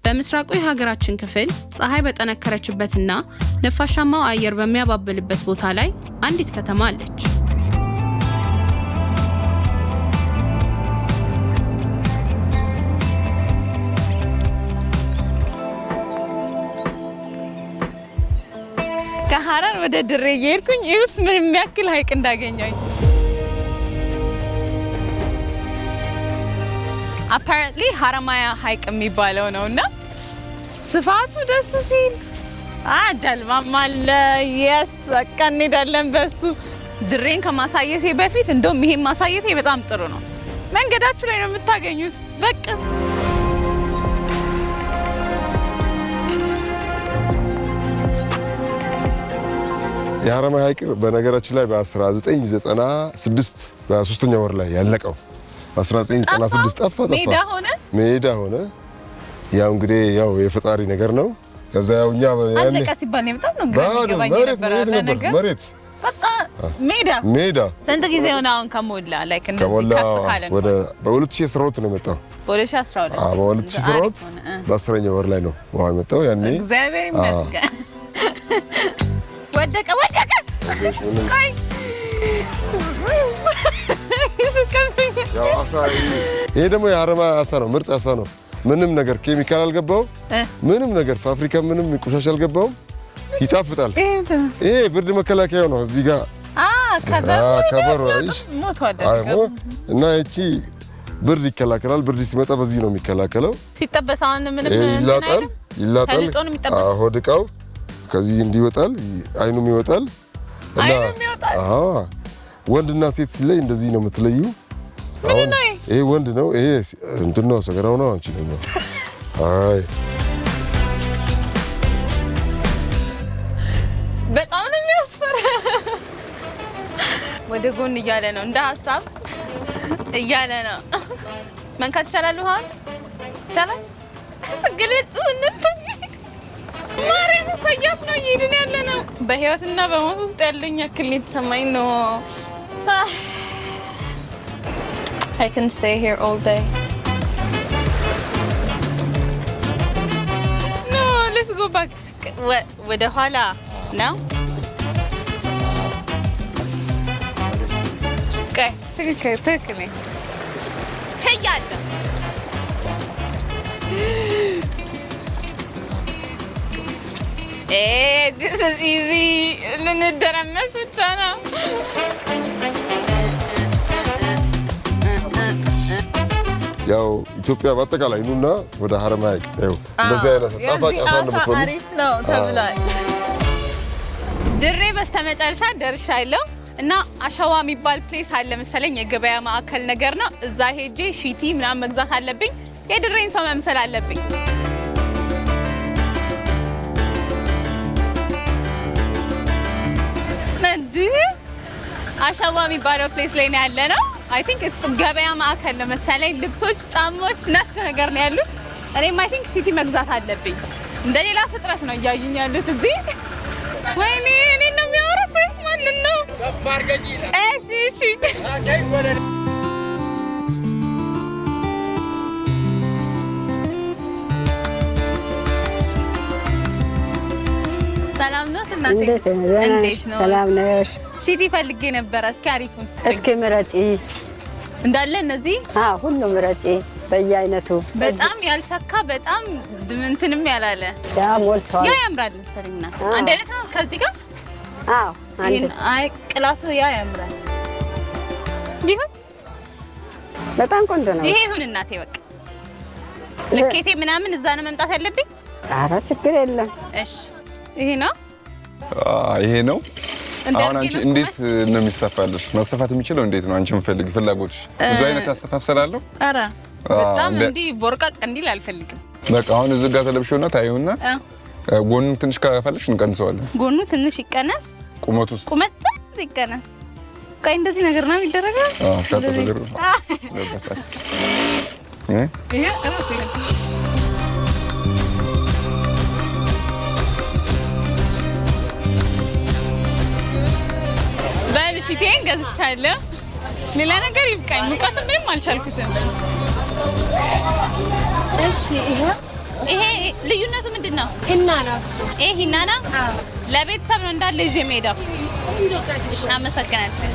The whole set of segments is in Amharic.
በምስራቁ የሀገራችን ክፍል ፀሐይ በጠነከረችበትና ነፋሻማው አየር በሚያባብልበት ቦታ ላይ አንዲት ከተማ አለች። ከሐረር ወደ ድሬ እየሄድኩኝ እዩስ ምን የሚያክል ሀይቅ እንዳገኘኝ። apparently ሀረማያ ሀይቅ የሚባለው ነውና ስፋቱ ደስ ሲል ጀልባም አለ። yes በቃ እንሄዳለን በሱ። ድሬን ከማሳየቴ በፊት እንደውም ይሄን ማሳየቴ በጣም ጥሩ ነው። መንገዳችሁ ላይ ነው የምታገኙት። በቃ የሀረማያ ሀይቅ በነገራችን ላይ በ1996 በ3ኛው ወር ላይ ያለቀው 1996 ጠፋ ሜዳ ሆነ። ያው እንግዲህ ያው የፈጣሪ ነገር ነው። ከዛ ያው እኛ አለቀ ሲባል ነው በጣም ነው ገባኝ ነበር መሬት በቃ ሜዳ ስንት ጊዜ ሆነ አሁን ከሞላ ላይክ እንደዚህ ከፍ ካለ ወደ በ2012 ነው የመጣው። በ2012 በ2012 በ10ኛው ወር ላይ ነው ውሃ የመጣው። ያኔ እግዚአብሔር ይመስገን። ወደቀ ቆይ ያው አሳ ይሄ ደግሞ የሀረማያ አሳ ነው። ምርጥ አሳ ነው። ምንም ነገር ኬሚካል አልገባው፣ ምንም ነገር ፋብሪካ ምንም ቆሻሻ አልገባው። ይጣፍጣል። ይሄ ብርድ መከላከያው ነው። እዚህ ጋር ከበሮ አይሽ እና እቺ ብርድ ይከላከላል። ብርድ ሲመጣ በዚህ ነው የሚከላከለው። ሲጠበስ አሁን ምንም ይላጣል። ሆድቃው ከዚህ እንዲወጣል፣ አይኑም ይወጣል እና ወንድና ሴት ሲለይ እንደዚህ ነው የምትለዩ። ምን ነው ይሄ ወንድ ነው፣ ይሄ እንትን ነው፣ ሰገራው ነው። አንቺ ነው አይ በጣም ነው የሚያስፈራ። ወደ ጎን እያለ ነው እንደ ሐሳብ እያለ ነው። መንካት ይቻላል። ውሃ ይቻላል። ትግልጥ ማርያም ሰያፍ ነው እየሄድን ያለ ነው። በህይወትና በሞት ውስጥ ያለኝ ያክል የተሰማኝ ነው። I can stay here all day. No, let's go back. ወደ ኋላ ነው። ትክክል ቸያለሁ። this is easy. ልንደረመስ ብቻ ነው። ያው ኢትዮጵያ በአጠቃላይ ኑና ወደ ሀረማያ ሀይቅ ነው። እንደዚህ አይነት ጣፋጭ አሳ ነው የምትሆኑት። አሪፍ ነው ተብሏል። ድሬ በስተመጨረሻ ደርሻለሁ እና አሸዋ የሚባል ፕሌስ አለ መሰለኝ፣ የገበያ ማዕከል ነገር ነው። እዛ ሄጄ ሺቲ ምናምን መግዛት አለብኝ። የድሬን ሰው መምሰል አለብኝ። አሸዋ የሚባለው ፕሌስ ላይ ነው ያለ ነው። አይ ቲንክ ኢትስ ገበያ ማዕከል ነው መሰለኝ። ልብሶች፣ ጫማዎች ነክ ነገር ነው ያሉት። እኔም አይ ቲንክ ሲቲ መግዛት አለብኝ። እንደሌላ ፍጥረት ነው እያዩኝ ያሉት እዚህ። ወይኔ እኔ ነው የሚያወሩት ወይስ ማንን ነው? እሺ ሰላም ነው እናቴ? እንዴት ነው? ሰላም ነሽ? ሲቲ ፈልጌ ነበር። እስኪ አሪፉን እስኪ ምረጪ። እንዳለ እነዚህ ሁሉ ምረጪ በየአይነቱ። በጣም ያልፈካ በጣም እንትንም ያላለ ያ ሞልቷል። ያ ያምራል መሰለኝ። አንድ አይነት ነው ከዚህ ጋር። አይ ቅላቱ ያ ያምራል። ይሁን በጣም ቆንጆ ነው። ይሄ ይሁን እናቴ። በቃ ልኬቴ ምናምን እዛ ነው መምጣት ያለብኝ። ኧረ ችግር የለም። እሺ ይሄ ነው ይሄ ነው። አሁን አንቺ እንዴት ነው የሚሰፋልሽ? መሰፋት የሚችለው እንዴት ነው? አንቺ የምትፈልጊ ፍላጎትሽ ብዙ አይነት አሰፋፍ ስላለው። ኧረ በጣም እንዲህ ቦርቃቅ እንዲል አልፈልግም። በቃ አሁን እዚህ ጋር ተለብሽውና ታዩና ጎኑ ትንሽ ከፈለሽ እንቀንሰዋለን። ጎኑ ትንሽ ይቀነስ፣ ቁመቱስ ይቀነስ። ቆይ እንደዚህ ነገር ነው የሚደረገው? ሻጥ ነገር ለበሳት ይሄ ራስ ይሄ ሺቲን ገዝቻለሁ። ሌላ ነገር ይብቃኝ። ሙቀቱ ምንም አልቻልኩትም። እሺ ይሄ ይሄ ልዩነቱ ምንድነው? ሂና ነው። ይሄ ሂና ነው። ለቤተሰብ ነው እንዳለ ይዤ የምሄደው። አመሰግናለሁ።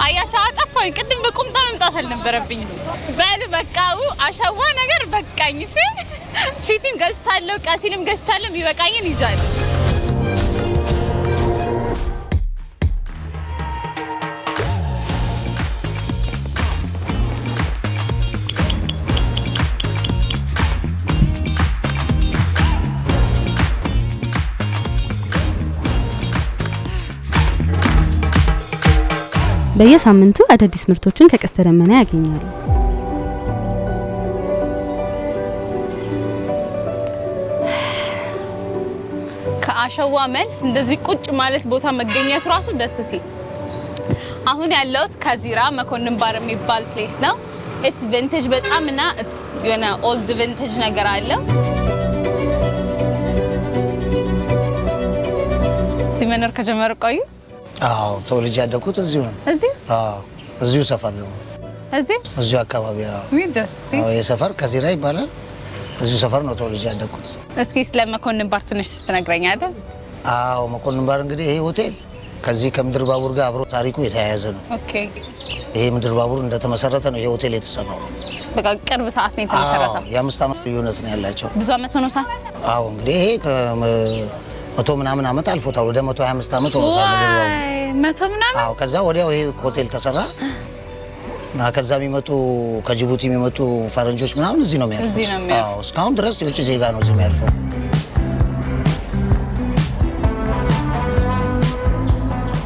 አያቻ አጠፋኝ። ቅድም በቁምጣ መምጣት አልነበረብኝም። በል በቃው አሸዋ ነገር በቃኝ። እሺ ሺቲም ገዝቻለሁ፣ ቀሲልም ገዝቻለሁ። ይበቃኝን ይዣለሁ። በየሳምንቱ አዳዲስ ምርቶችን ከቀስተ ደመና ያገኛሉ። ከአሸዋ መልስ እንደዚህ ቁጭ ማለት ቦታ መገኘት ራሱ ደስ ሲል። አሁን ያለሁት ከዚራ መኮንን ባር የሚባል ፕሌስ ነው። ኢትስ ቪንቴጅ በጣም እና ኢትስ የሆነ ኦልድ ቪንቴጅ ነገር አለ። እዚህ መኖር ከጀመረ ቆዩ? አዎ ተወልጄ ያደኩት እዚሁ ነው። እዚህ? አዎ እዚሁ ሰፈር ነው። እዚሁ አካባቢ። አዎ የሰፈር ከዚራ ይባላል። እዚሁ ሰፈር ነው ተወልጄ ያደኩት። እስኪ ስለ መኮንን ባር ትንሽ ትነግረኛለህ? አዎ መኮንን ባር እንግዲህ ይሄ ሆቴል ከዚህ ከምድር ባቡር ጋር አብሮ ታሪኩ የተያያዘ ነው። ኦኬ። ይሄ ምድር ባቡር እንደተመሰረተ ነው ይሄ ሆቴል የተሰራው። በቃ ቅርብ ሰዓት ነው የተመሰረተው። የ5 ዓመት ልዩነት ነው ያላቸው። ብዙ ዓመት ሆኖታል? አዎ እንግዲህ ይሄ መቶ ምናምን ዓመት አልፎታል። ወደ 125 ዓመት ሆኖታል ምድር ባቡር። መቶ ምናምን? አዎ ከዛ ወዲያው ይሄ ሆቴል ተሰራ እና ከዛ የሚመጡ ከጅቡቲ የሚመጡ ፈረንጆች ምናምን እዚህ ነው የሚያልፉት። አዎ እስካሁን ድረስ የውጭ ዜጋ ነው እዚህ የሚያልፈው።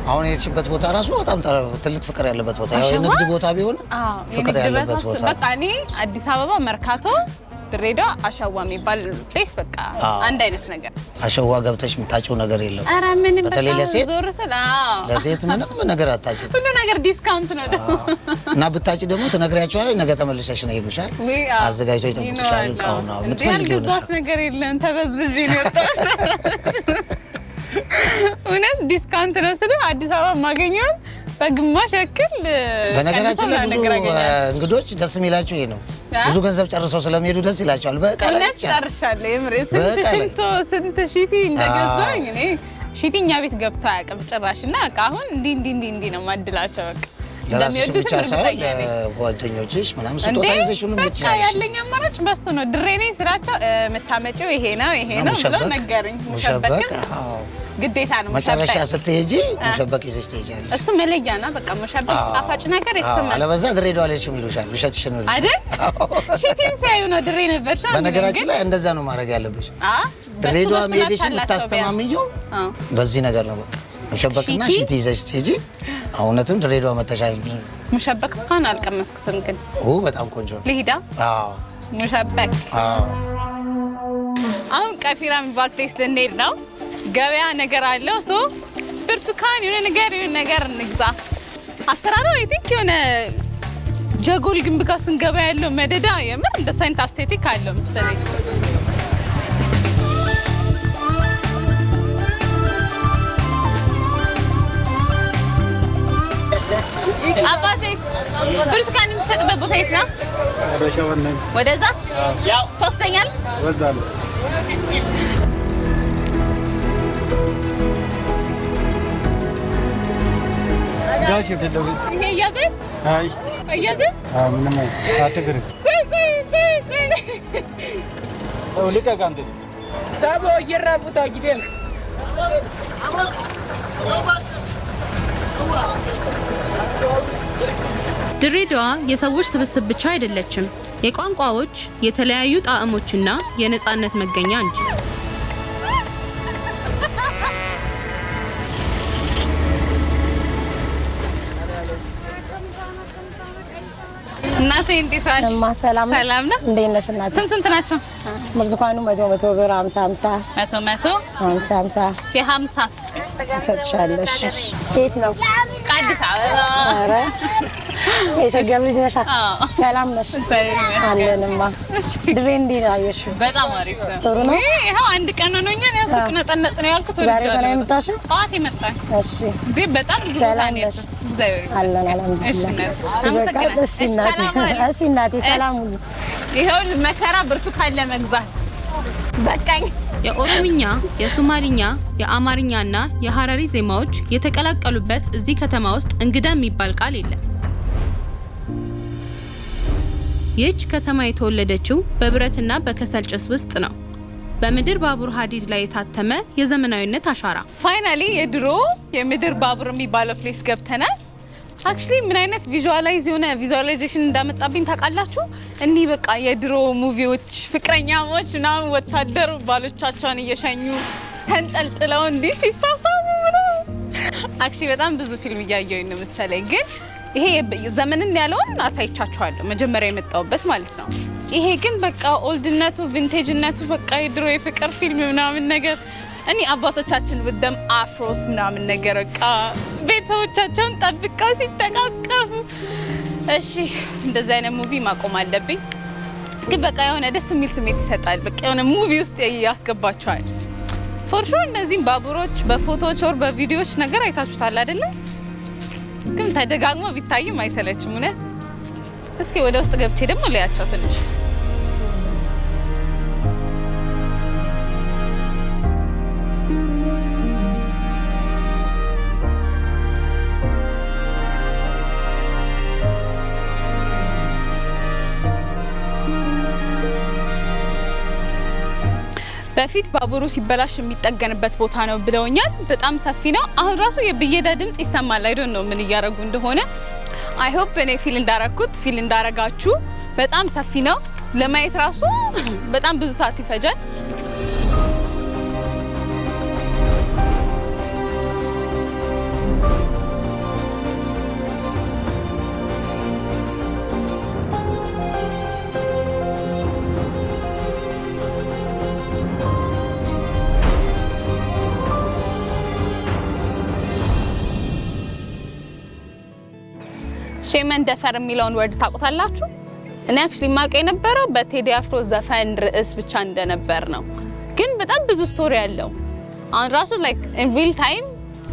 አሁን የሄድሽበት ቦታ ራሱ በጣም ትልቅ ፍቅር ያለበት ቦታ፣ ያው የንግድ ቦታ ቢሆን ፍቅር ያለበት ቦታ። በቃ እኔ አዲስ አበባ መርካቶ፣ ድሬዳዋ አሸዋ የሚባል ፕሌስ በቃ አንድ አይነት ነገር። አሸዋ ገብተሽ የምታጭው ነገር የለም። ኧረ ምንም በተለይ ለሴት ዞር ስለ ለሴት ምንም ነገር አታጭም። ሁሉ ነገር ዲስካውንት ነው ደግሞ። እና ብታጭ ደግሞ ትነግሪያቸዋለሽ፣ ነገ ተመልሰሽ ነው ይሉሻል። አዘጋጅተው ይጠብቁሻል። እቃው ነው የምትፈልጊው ነገር የለም። ተበዝብዤ ነው እውነት ዲስካውንት ነው ስለ አዲስ አበባ ማገኘው በግማሽ ያክል። በነገራችን ላይ ብዙ እንግዶች ደስ የሚላቸው ይሄ ነው። ብዙ ገንዘብ ጨርሰው ስለሚሄዱ ደስ ይላቸዋል። በቃ እውነት ጨርሻለሁ። የምር ስንት ሺቲ እንደገዛኝ እኔ ሺቲ እኛ ቤት ገብቶ አያውቅም ጭራሽ። እና በቃ አሁን እንዲህ ነው ማድላቸው። በቃ ለራስሽ ብቻ ሳይሆን ለጓደኞችሽ ምናምን ስጦታ ይዘሽ ሁሉ በቃ ያለኝ አማራጭ በሱ ነው። ድሬ ነኝ ስላቸው የምታመጪው ይሄ ነው ብለው ነገሩኝ። ሙሸበቅ ግዴታ ነው። መጨረሻ ስትሄጂ ሙሸበቅ ይዘሽ ትሄጃለሽ። እሱ መለያ ነው። በቃ ሙሸበቅ ጣፋጭ ነገር የተሰማሽ። አለበዛ ድሬዳዋ ላይ ሽም ይሉሻል። ውሸትሽን ነው አይደል? ሽቲን ሲያዩ ነው ድሬ ነበርሽ። በነገራችን ላይ እንደዛ ነው ማድረግ ያለብሽ። ድሬዳዋ ሄደሽ የምታስተማምኚው በዚህ ነገር ነው። በቃ ሙሸበቅና ሽቲ ይዘሽ ትሄጂ። እውነትም ድሬዳዋ መተሻል። ሙሸበቅ እስካሁን አልቀመስኩትም፣ ግን በጣም ቆንጆ ነው። ልሂዳ? አዎ ሙሸበቅ። አሁን ቀፊራ የሚባል ፕሌስ ልንሄድ ነው። ገበያ ነገር አለው። ሶ ብርቱካን የሆነ ነገር እንግዛ። አሰራሩ አይ ቲንክ የሆነ ጀጎል ግንብ ጋር ስንገባ ያለው መደዳ የምር እንደ ሳይንት አስቴቲክ አለው መሰለኝ። አባቴ ብርቱካን የሚሸጥበት ቦታ የት ነው? ወደዛ ተወስደኛል። ይሄ እያዘኝ እያዘኝ ምንም አትግሪ ልቀቃንተ ሳቦ እየራቡታ ጊዜም ድሬዳዋ የሰዎች ስብስብ ብቻ አይደለችም። የቋንቋዎች፣ የተለያዩ ጣዕሞችና የነጻነት መገኛ እንጂ። እናቴ እንዴት ዋልሽ? ሰላም ነው። እንዴት ነሽ እናቴ? ስንት ናቸው? ብርቱካኑ 100 ብር፣ 50 50 የ50 ስጥ ትሰጥሻለሽ። የት ነው? አዲስ አበባ። ኧረ የሸገር ልጅ ነሽ? ሰላም ነሽ? አለንማ። ድሬ እንዴት ነው አየሽው? በጣም አሪፍ ነው። ጥሩ ነው። ይኸው አንድ ቀን ሆኖኛል። ያው ሱቅ ነጠነጥ ነው ያልኩት። ዛሬ በላይ የመጣሽው? ጠዋት የመጣኝ። እሺ። በጣም ብዙ ሰላም ነሽ? አለን አልሐምዱሊላህ። እሺ እናቴ ሰላም ሁሉ ይሄው መከራ ብርቱካን ለመግዛት በቃኝ። የኦሮምኛ፣ የሶማሊኛ፣ የአማርኛና የሐረሪ ዜማዎች የተቀላቀሉበት እዚህ ከተማ ውስጥ እንግዳ የሚባል ቃል የለም። ይህች ከተማ የተወለደችው በብረትና በከሰል ጭስ ውስጥ ነው። በምድር ባቡር ሀዲድ ላይ የታተመ የዘመናዊነት አሻራ። ፋይናሊ የድሮ የምድር ባቡር የሚባለው ፕሌስ ገብተናል። አክቹሊ ምን አይነት ቪዥዋላይዜሽን እንዳመጣብኝ ታውቃላችሁ? እኒህ በቃ የድሮ ሙቪዎች ፍቅረኛሞች ምናምን ወታደር ባሎቻቸውን እየሸኙ ተንጠልጥለው እንዲህ ሲሳሳሙ ነው። አክቹሊ በጣም ብዙ ፊልም እያየሁኝ ነው መሰለኝ። ግን ይሄ ዘመንን ያለውን አሳይቻችኋለሁ መጀመሪያ የመጣሁበት ማለት ነው። ይሄ ግን በቃ ኦልድነቱ ቪንቴጅነቱ በቃ የድሮ የፍቅር ፊልም ምናምን ነገር እኔ አባቶቻችን ወደም አፍሮስ ምናምን ነገር በቃ ቤተሰቦቻቸውን ጠብቃ ሲተቃቀፉ። እሺ እንደዚህ አይነት ሙቪ ማቆም አለብኝ። ግን በቃ የሆነ ደስ የሚል ስሜት ይሰጣል። በቃ የሆነ ሙቪ ውስጥ ያስገባቸዋል። ፎር ሹር እነዚህም ባቡሮች በፎቶዎች ወር በቪዲዮዎች ነገር አይታችሁታል አይደለ? ግን ተደጋግሞ ቢታይም አይሰለችም እውነት። እስኪ ወደ ውስጥ ገብቼ ደግሞ ለያቸው ትንሽ በፊት ባቡሩ ሲበላሽ የሚጠገንበት ቦታ ነው ብለውኛል። በጣም ሰፊ ነው። አሁን ራሱ የብየዳ ድምጽ ይሰማል። አይ ዶንት ኖ ምን እያረጉ እንደሆነ። አይ ሆፕ እኔ ፊል እንዳረጋችሁ። በጣም ሰፊ ነው። ለማየት ራሱ በጣም ብዙ ሰዓት ይፈጃል። ሼመን ደፈር የሚለውን ወርድ ታውቁታላችሁ? እኔ አክቹሊ ማውቀው የነበረው በቴዲ አፍሮ ዘፈን ርዕስ ብቻ እንደነበር ነው። ግን በጣም ብዙ ስቶሪ ያለው አሁን ራሱ ላይክ ኢን ሪል ታይም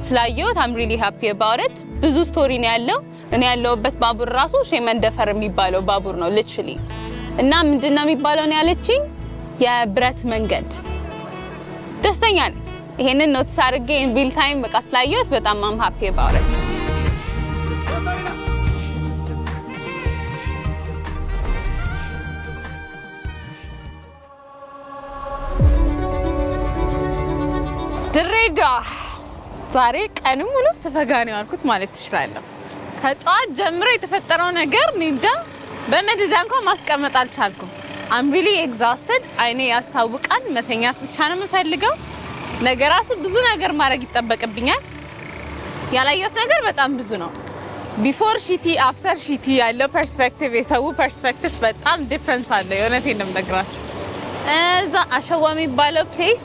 ስላየሁት አም ሪሊ ሃፒ አባውት ኢት። ብዙ ስቶሪ ነው ያለው። እኔ ያለሁበት ባቡር ራሱ ሼመን ደፈር የሚባለው ባቡር ነው ሊትራሊ። እና ምንድነው የሚባለው ነው ያለችኝ? የብረት መንገድ። ደስተኛ ነኝ። ይሄንን ኖቲስ አድርጌ ኢን ሪል ታይም በቃ ስላየሁት በጣም አም ሃፒ አባውት ኢት። ድሬዳዋ ዛሬ ቀን ሙሉ ስፈጋ ነው ያልኩት ማለት ትችላለህ። ከጧት ጀምሮ የተፈጠረው ነገር ኒንጃ በመደዳ እንኳን ማስቀመጥ አልቻልኩም። አም ሪሊ ኤግዛውስትድ። አይኔ ያስታውቃል። መተኛት ብቻ ነው የምፈልገው። ነገራስ ብዙ ነገር ማድረግ ይጠበቅብኛል። ያላየሁት ነገር በጣም ብዙ ነው። ቢፎር ሺቲ አፍተር ሺቲ ያለው ፐርስፔክቲቭ የሰው ፐርስፔክቲቭ በጣም ዲፍረንስ አለ። የእውነቴን ነው የምነግራችሁ። እዛ አሸዋ የሚባለው ፕሌስ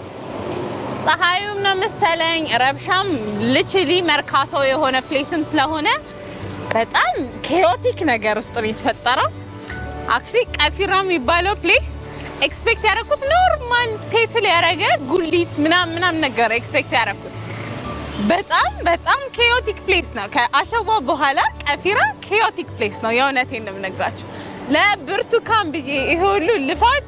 ፀሐዩም ነው መሰለኝ ረብሻም ሊትራሊ መርካቶ የሆነ ፕሌስም ስለሆነ በጣም ኬዮቲክ ነገር ውስጥ ነው የተፈጠረው። አክቹሊ ቀፊራ የሚባለው ፕሌስ ኤክስፔክት ያደረኩት ኖርማል ሴትል ያደረገ ጉሊት ምናምን ነገር ኤክስፔክት ያደረኩት በጣም ኬዮቲክ ፕሌስ ነው። ከአሸዋ በኋላ ቀፊራ ኬዮቲክ ፕሌስ ነው። የእውነቴን ነው የምነግራችሁ። ለብርቱካን ብዬ ይሄ ሁሉ ልፋት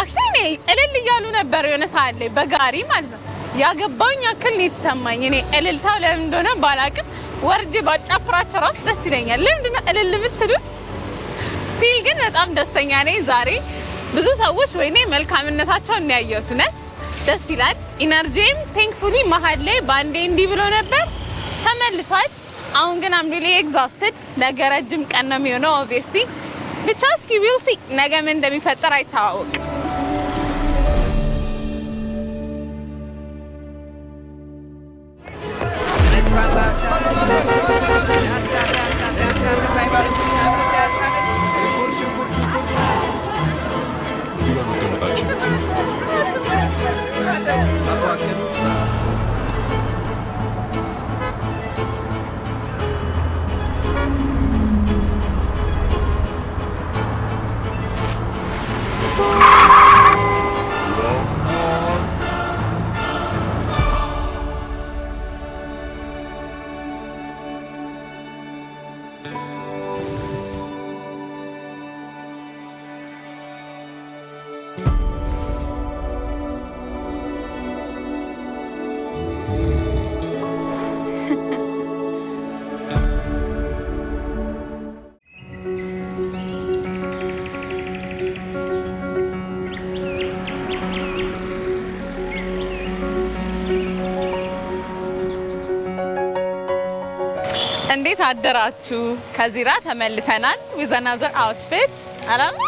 አክቹሊ እልል እያሉ ነበር የሆነ ሰዓት ላይ በጋሪ ማለት ነው። ያገባኝ ያክል ነው የተሰማኝ። እኔ እልልታው ለምን እንደሆነ ባላቅም ወርጄ ባጫፍራቸው ራሱ ደስ ይለኛል። ለምንድን ነው እልል የምትሉት? ስቲል ግን በጣም ደስተኛ ነኝ ዛሬ። ብዙ ሰዎች ወይኔ መልካምነታቸውን ያየሁት እውነት ደስ ይላል። ኢነርጂም ቴንክፉሊ መሀል ላይ ባንዴ እንዲህ ብሎ ነበር ተመልሷል። አሁን ግን አም ሪሊ ኤግዛውስትድ። ነገ ረጅም ቀን ነው የሚሆነው ኦብቪየስሊ። ብቻ እስኪ ዊል ሲ ነገ ምን እንደሚፈጠር አይታወቅም። እንዴት አደራችሁ? ከዚራ ተመልሰናል with another outfit አላማ።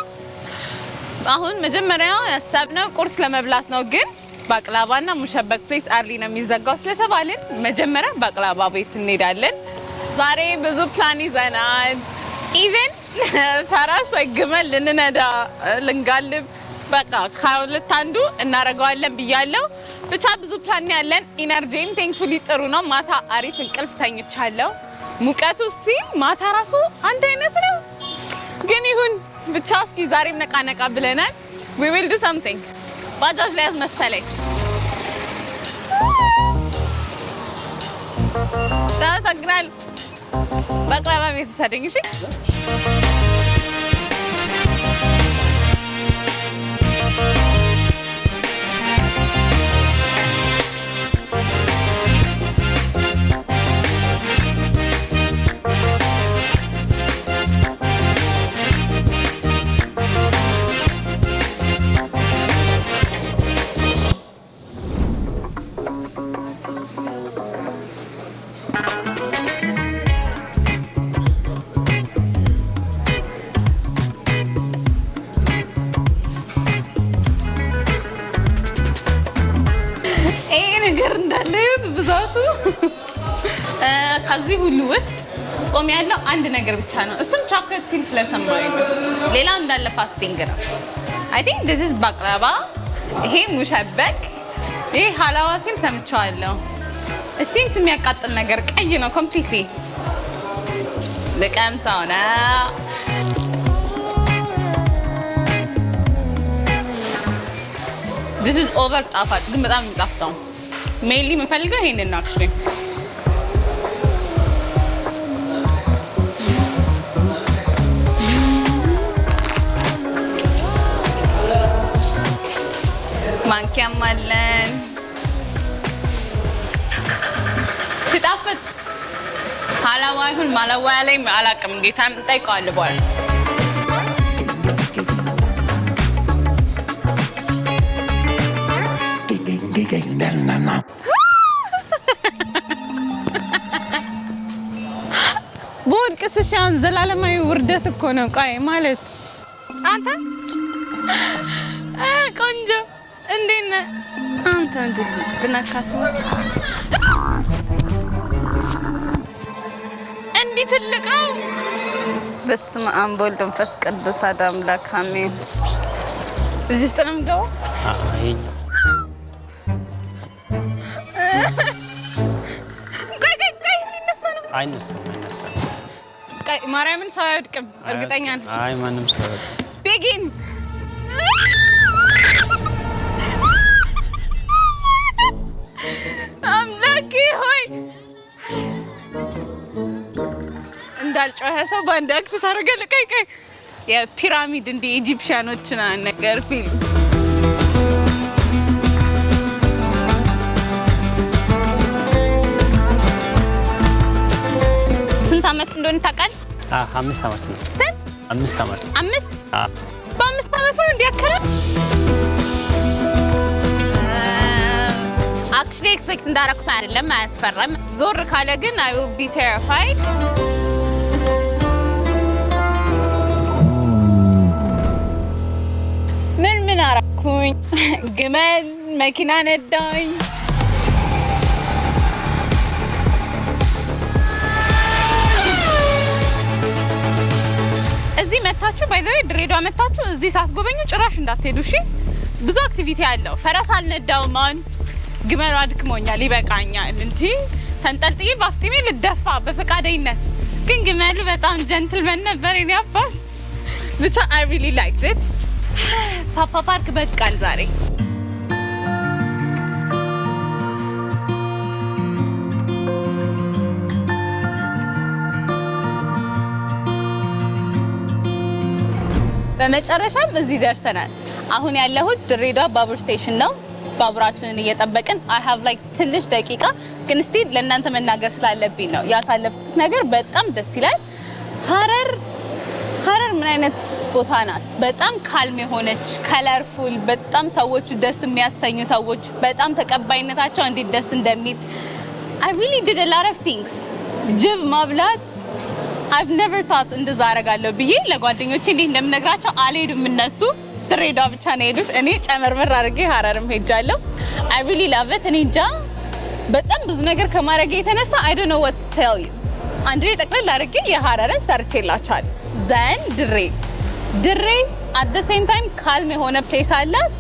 አሁን መጀመሪያ ያሰብነው ቁርስ ለመብላት ነው፣ ግን ባቅላባና ሙሸበክ ፕሌስ አርሊ ነው የሚዘጋው ስለተባልን መጀመሪያ ባቅላባ ቤት እንሄዳለን። ዛሬ ብዙ ፕላን ይዘናል። ኢቨን ፈረስ ወይ ግመል ልንነዳ ልንጋልብ፣ በቃ ከሁለት አንዱ እናደርገዋለን ብያለሁ። ብቻ ብዙ ፕላን ያለን። ኢነርጂም ቴንክፉሊ ጥሩ ነው። ማታ አሪፍ እንቅልፍ ተኝቻለሁ። ሙቀቱ እስቲ ማታ ራሱ አንድ አይነት ነው፣ ግን ይሁን ብቻ እስኪ ዛሬም ነቃ ነቃ ብለናል። we will do something። ባጃጅ ላይ መሰለኝ ታሰግናል። ባቅላባ ቤት ሰደኝ። እሺ ከዚህ ሁሉ ውስጥ ጾም ያለው አንድ ነገር ብቻ ነው። እሱም ቾኮሌት ሲል ስለሰማኝ ነው። ሌላ እንዳለ ፋስቲንግ ነው። አይ ቲንክ this is ባቅላባ፣ ይሄ ሙሸበክ፣ ይሄ ሀላዋ ሲል ሰምቻለሁ። እሲንስ የሚያቃጥል ነገር ቀይ ነው ኮምፕሊትሊ። ልቀምሰው ነው። this is over ጣፋጭ፣ ግን በጣም የሚጣፍጠው ሜይንሊ የምፈልገው ይሄንን ነው actually። ማንኪያም አለን። ትጣፍጥ። ሀላዋ ይሁን ማላዋ ላይ አላውቅም። ጌታም እንጠይቀዋለሁ በኋላ። በወድቅስ ሻን ዘላለማዊ ውርደት እኮ ነው። ቆይ ማለት አንተ ቆንጆ እንዴት ነህ አንተ? እንዴት ብነካት እንዲህ ትልቅ ነው። በስመ አብ ወወልድ ወመንፈስ ቅዱስ አሐዱ አምላክ አሜን። እዚህ ውስጥ ነው የምገባው? ቆይ ሊነሳ ነው? አይነሳም። ቆይ ማርያምን ሰው አይወድቅም እርግጠኛ ነኝ። አይ ማንም ሰው አይወድቅም። ቤጊን አምላኬ ሆይ እንዳልጮኸ ሰው በአንድ አክት ታደርጋለህ። ቀይ የፒራሚድ እንደ ኢጂፕሽያኖችን ነገር ፊልም ስንት ዓመት እንደሆነ ታውቃለህ? 5 ዓመት ነው። ስንት? 5 ዓመት። 5? በ5 ዓመት ነው እንዲያከለ actually expect እንዳደረኩት አይደለም። አያስፈራም። ዞር ካለ ግን I will be terrified። ምን አደረኩኝ? ግመል መኪና ነዳኝ። እዚህ መታችሁ by the way ድሬዳዋ መታችሁ እዚህ ሳስጎበኙ ጭራሽ እንዳትሄዱ እሺ። ብዙ አክቲቪቲ አለው። ፈረስ አልነዳውም። አሁን ግመሉ አድክሞኛል፣ ይበቃኛል። እንዴ ተንጠልጥዬ ባፍጢሜ ልደፋ በፈቃደኝነት፣ ግን ግመሉ በጣም ጀንትልመን ነበር። እኔ አባስ ብቻ I really liked it። ፓፓ ፓርክ በቃል ዛሬ በመጨረሻም እዚህ ደርሰናል። አሁን ያለሁት ድሬዳዋ ባቡር ስቴሽን ነው። ባቡራችንን እየጠበቅን I have like ትንሽ ደቂቃ ግን እስቲ ለእናንተ መናገር ስላለብኝ ነው። ያሳለፍኩት ነገር በጣም ደስ ይላል። ሀረር ምን አይነት ቦታ ናት? በጣም ካልም የሆነች ከለርፉል፣ በጣም ሰዎቹ ደስ የሚያሰኙ ሰዎች፣ በጣም ተቀባይነታቸው እንዴት ደስ እንደሚል I really did a lot of things. ጅብ ማብላት I've never thought እንደዛ አደርጋለሁ ብዬ ለጓደኞቼ እንዴት እንደምነግራቸው አልሄዱም። እነሱ ድሬዳዋ ብቻ ነው የሄዱት። እኔ ጨመርመር አድርጌ ሀረርም ሄጃለሁ። I really love it። እኔ እንጃ በጣም ብዙ ነገር ከማድረግ የተነሳ I don't know what to tell you። አንዴ ጠቅለል አድርጌ የሀረርን ሰርቼላችኋለሁ። ዘን ድሬ at the same time ካልም የሆነ ፕሌስ አላት።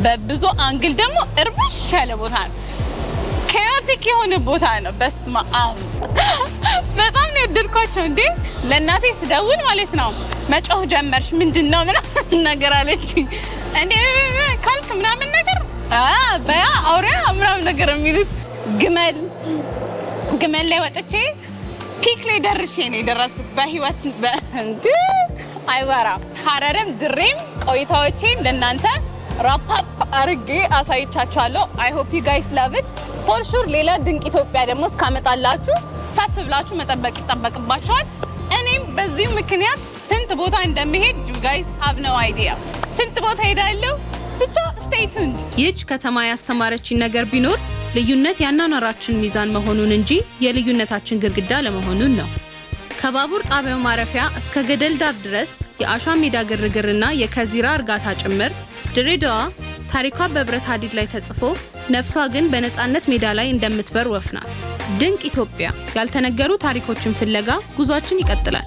በብዙ አንግል ደግሞ እርብሽ ያለ ቦታ ነው። chaotic የሆነ ቦታ ነው። በስመ አብ በጣም ነው የወደድኳቸው። እንዴ ለእናቴ ስደውል ማለት ነው መጮህ ጀመርሽ ምንድነው ምናምን ነገር አለችኝ። እንዴ ካልክ ምናምን ነገር በያ አውሪያ ምናምን ነገር የሚሉት ግመል ላይ ወጥቼ ፒክ ላይ ደርሼ ነው የደረስኩት በህይወት እንዴ አይወራ። ሀረርም ድሬም ቆይታዎቼን ለእናንተ ራፓፕ አርጌ አሳይቻችኋለሁ። I hope you guys love it. for sure ሌላ ድንቅ ኢትዮጵያ ደግሞ እስካመጣላችሁ ሰፍ ብላችሁ መጠበቅ ይጠበቅባችኋል። እኔም በዚህ ምክንያት ስንት ቦታ እንደምሄድ you guys have no idea። ስንት ቦታ ሄዳለሁ ብቻ stay tuned። ይህች ከተማ ያስተማረችን ነገር ቢኖር ልዩነት ያናናራችን ሚዛን መሆኑን እንጂ የልዩነታችን ግድግዳ ለመሆኑን ነው። ከባቡር ጣቢያው ማረፊያ እስከ ገደል ዳር ድረስ የአሸዋ ሜዳ ግርግርና የከዚራ እርጋታ ጭምር ድሬዳዋ ታሪኳ በብረት ሀዲድ ላይ ተጽፎ ነፍሷ ግን በነፃነት ሜዳ ላይ እንደምትበር ወፍ ናት። ድንቅ ኢትዮጵያ ያልተነገሩ ታሪኮችን ፍለጋ ጉዟችን ይቀጥላል።